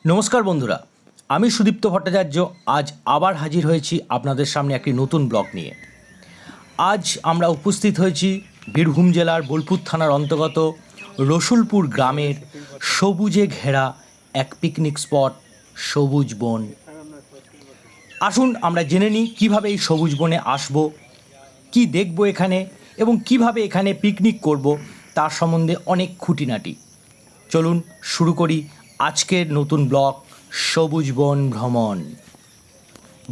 নমস্কার বন্ধুরা, আমি সুদীপ্ত ভট্টাচার্য আজ আবার হাজির হয়েছি আপনাদের সামনে একটি নতুন ব্লগ নিয়ে। আজ আমরা উপস্থিত হয়েছি বীরভূম জেলার বোলপুর থানার অন্তর্গত রসুলপুর গ্রামের সবুজে ঘেরা এক পিকনিক স্পট সবুজ বন। আসুন আমরা জেনে নিই কীভাবে এই সবুজ বনে আসব, কী দেখব এখানে এবং কিভাবে এখানে পিকনিক করব তার সম্বন্ধে অনেক খুঁটিনাটি। চলুন শুরু করি আজকের নতুন ব্লগ সবুজ বন ভ্রমণ।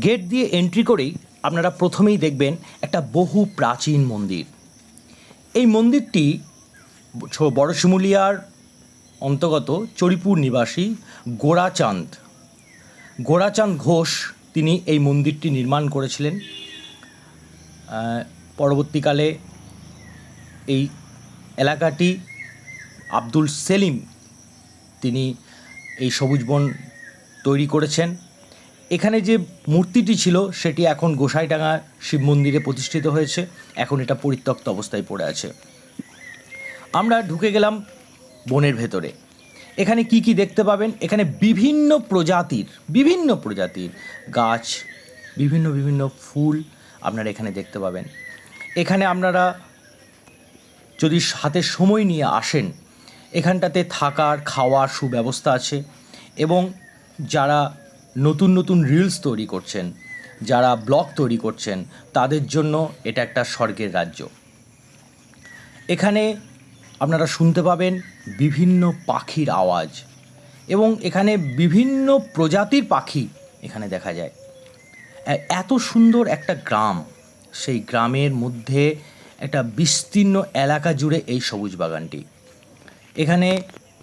গেট দিয়ে এন্ট্রি করেই আপনারা প্রথমেই দেখবেন একটা বহু প্রাচীন মন্দির। এই মন্দিরটি বড়শিমুলিয়ার অন্তর্গত চরিপুর নিবাসী গোরাচাঁদ ঘোষ তিনি এই মন্দিরটি নির্মাণ করেছিলেন। পরবর্তীকালে এই এলাকাটি আব্দুল সেলিম তিনি এই সবুজ বন তৈরি করেছেন। এখানে যে মূর্তিটি ছিল সেটি এখন গোসাইডাঙ্গা শিব মন্দিরে প্রতিষ্ঠিত হয়েছে, এখন এটা পরিত্যক্ত অবস্থায় পড়ে আছে। আমরা ঢুকে গেলাম বনের ভেতরে। এখানে কি কি দেখতে পাবেন? এখানে বিভিন্ন প্রজাতির গাছ, বিভিন্ন ফুল আপনারা এখানে দেখতে পাবেন। এখানে আপনারা যদি হাতে সময় নিয়ে আসেন, এখানটাতে থাকার খাওয়ার সুব্যবস্থা আছে এবং যারা নতুন রিলস তৈরি করছেন, যারা ব্লগ তৈরি করছেন, তাদের জন্য এটা একটা স্বর্গের রাজ্য। এখানে আপনারা শুনতে পাবেন বিভিন্ন পাখির আওয়াজ এবং এখানে বিভিন্ন প্রজাতির পাখি এখানে দেখা যায়। এত সুন্দর একটা গ্রাম, সেই গ্রামের মধ্যে একটা বিস্তীর্ণ এলাকা জুড়ে এই সবুজ বাগানটি। এখানে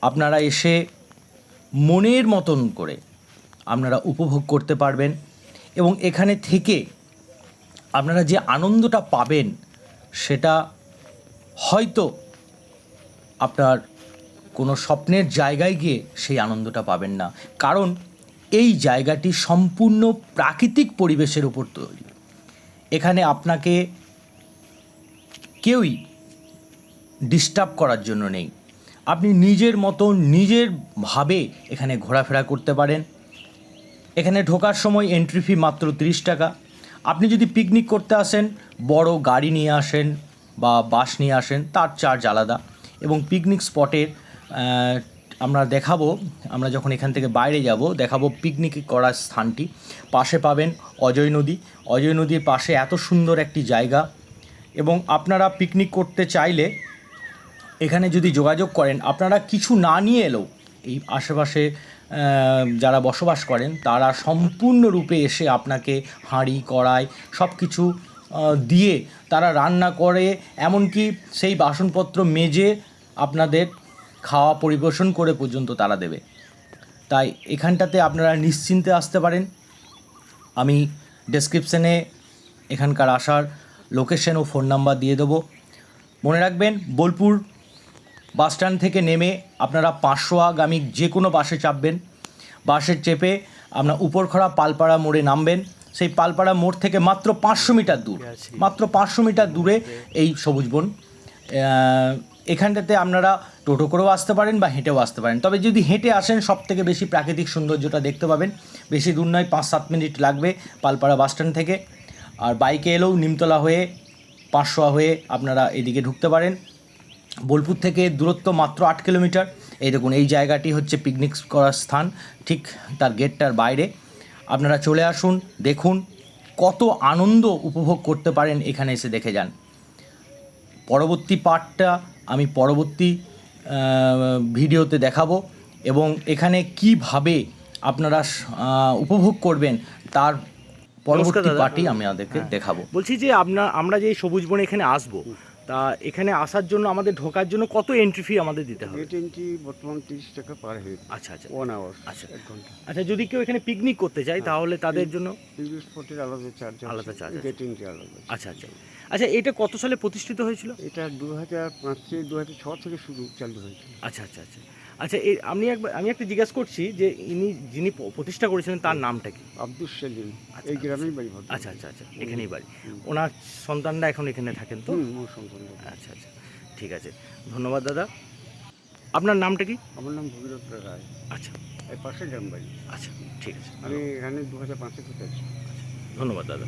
আপনারা এসে মনের মতন করে আপনারা উপভোগ করতে পারবেন এবং এখানে থেকে আপনারা যে আনন্দটা পাবেন সেটা হয়তো আপনার কোনো স্বপ্নের জায়গায় গিয়ে সেই আনন্দটা পাবেন না, কারণ এই জায়গাটি সম্পূর্ণ প্রাকৃতিক পরিবেশের উপর তৈরি। এখানে আপনাকে কেউই ডিস্টার্ব করার জন্য নেই। আপনি নিজের মতন নিজেরভাবে এখানে ঘোরাফেরা করতে পারেন। এখানে ঢোকার সময় এন্ট্রি ফি মাত্র 30 টাকা। আপনি যদি পিকনিক করতে আসেন, বড় গাড়ি নিয়ে আসেন বা বাস নিয়ে আসেন, তার চার্জ আলাদা। এবং পিকনিক স্পটের আমরা যখন এখান থেকে বাইরে যাব দেখাবো পিকনিক করার স্থানটি। পাশে পাবেন অজয় নদীর পাশে এত সুন্দর একটি জায়গা। এবং আপনারা পিকনিক করতে চাইলে এখানে যদি যোগাযোগ করেন, আপনারা কিছু না নিয়ে এলেও এই আশেপাশে যারা বসবাস করেন তারা সম্পূর্ণরূপে এসে আপনাকে হাঁড়ি কড়াই সব কিছু দিয়ে তারা রান্না করে, এমনকি সেই বাসনপত্র মেজে আপনাদের খাওয়া পরিবেশন করে পর্যন্ত তারা দেবে। তাই এখানটাতে আপনারা নিশ্চিন্তে আসতে পারেন। আমি ডেসক্রিপশানে এখানকার আসার লোকেশন ও ফোন নাম্বার দিয়ে দেবো। মনে রাখবেন, বোলপুর বাসস্ট্যান্ড থেকে নেমে আপনারা 500 যে কোনো বাসে চাপবেন। বাসে চেপে আপনার উপরখড়া পালপাড়া মোড়ে নামবেন। সেই পালপাড়া মোড় থেকে মাত্র 500 মিটার দূরে এই সবুজ বন। এখানটাতে আপনারা টোটো করেও আসতে পারেন বা হেঁটেও আসতে পারেন। তবে যদি হেঁটে আসেন, সবথেকে বেশি প্রাকৃতিক সৌন্দর্যটা দেখতে পাবেন। বেশি দূর নয়, 5-7 মিনিট লাগবে পালপাড়া বাসস্ট্যান্ড থেকে। আর বাইকে এলেও নিমতলা হয়ে 500 হয়ে আপনারা এদিকে ঢুকতে পারেন। বোলপুর থেকে দূরত্ব মাত্র 8 কিলোমিটার। এই দেখুন, এই জায়গাটি হচ্ছে পিকনিক করার স্থান, ঠিক তার গেটটার বাইরে। আপনারা চলে আসুন, দেখুন কত আনন্দ উপভোগ করতে পারেন, এখানে এসে দেখে যান। পরবর্তী পার্টটা আমি পরবর্তী ভিডিওতে দেখাবো এবং এখানে কিভাবে আপনারা উপভোগ করবেন তার পরবর্তী পার্টি আমি আপনাদেরকে দেখাবো। বলছি যে আমরা যে সবুজ বনে এখানে আসবো, তা এখানে আসার জন্য আমাদের ঢোকার জন্য কত এন্ট্রি ফি আমাদের দিতে হবে? এন্ট্রি বর্তমান 30 টাকা পার হেড। আচ্ছা 1 আওয়ার, আচ্ছা 1 ঘন্টা। আচ্ছা, যদি কেউ এখানে পিকনিক করতে চায় তাহলে তাদের জন্য পিকনিক স্পটের আলাদা চার্জ আছে, গেটিং আলাদা। আচ্ছা, এটা কত সালে প্রতিষ্ঠিত হয়েছিল? এটা 2005 থেকে 2006 থেকে শুরু চালু হয়েছে। আচ্ছা, আমি একটা জিজ্ঞাসা করছি যে যিনি প্রতিষ্ঠা করেছিলেন তার নামটা কি? আব্দুল সেলিম, এই গ্রামেই বাড়ি। আচ্ছা, এখানেই বাড়ি। ওনার সন্তানরা এখন এখানে থাকেন তো? আচ্ছা, ঠিক আছে, ধন্যবাদ দাদা। আপনার নামটা কি? আমার নাম ভগীরথ রায়। আচ্ছা। এই পাশে গ্রাম বাড়ি। আচ্ছা, ঠিক আছে। আমি এখানে 2005 থেকে আছি। ধন্যবাদ দাদা।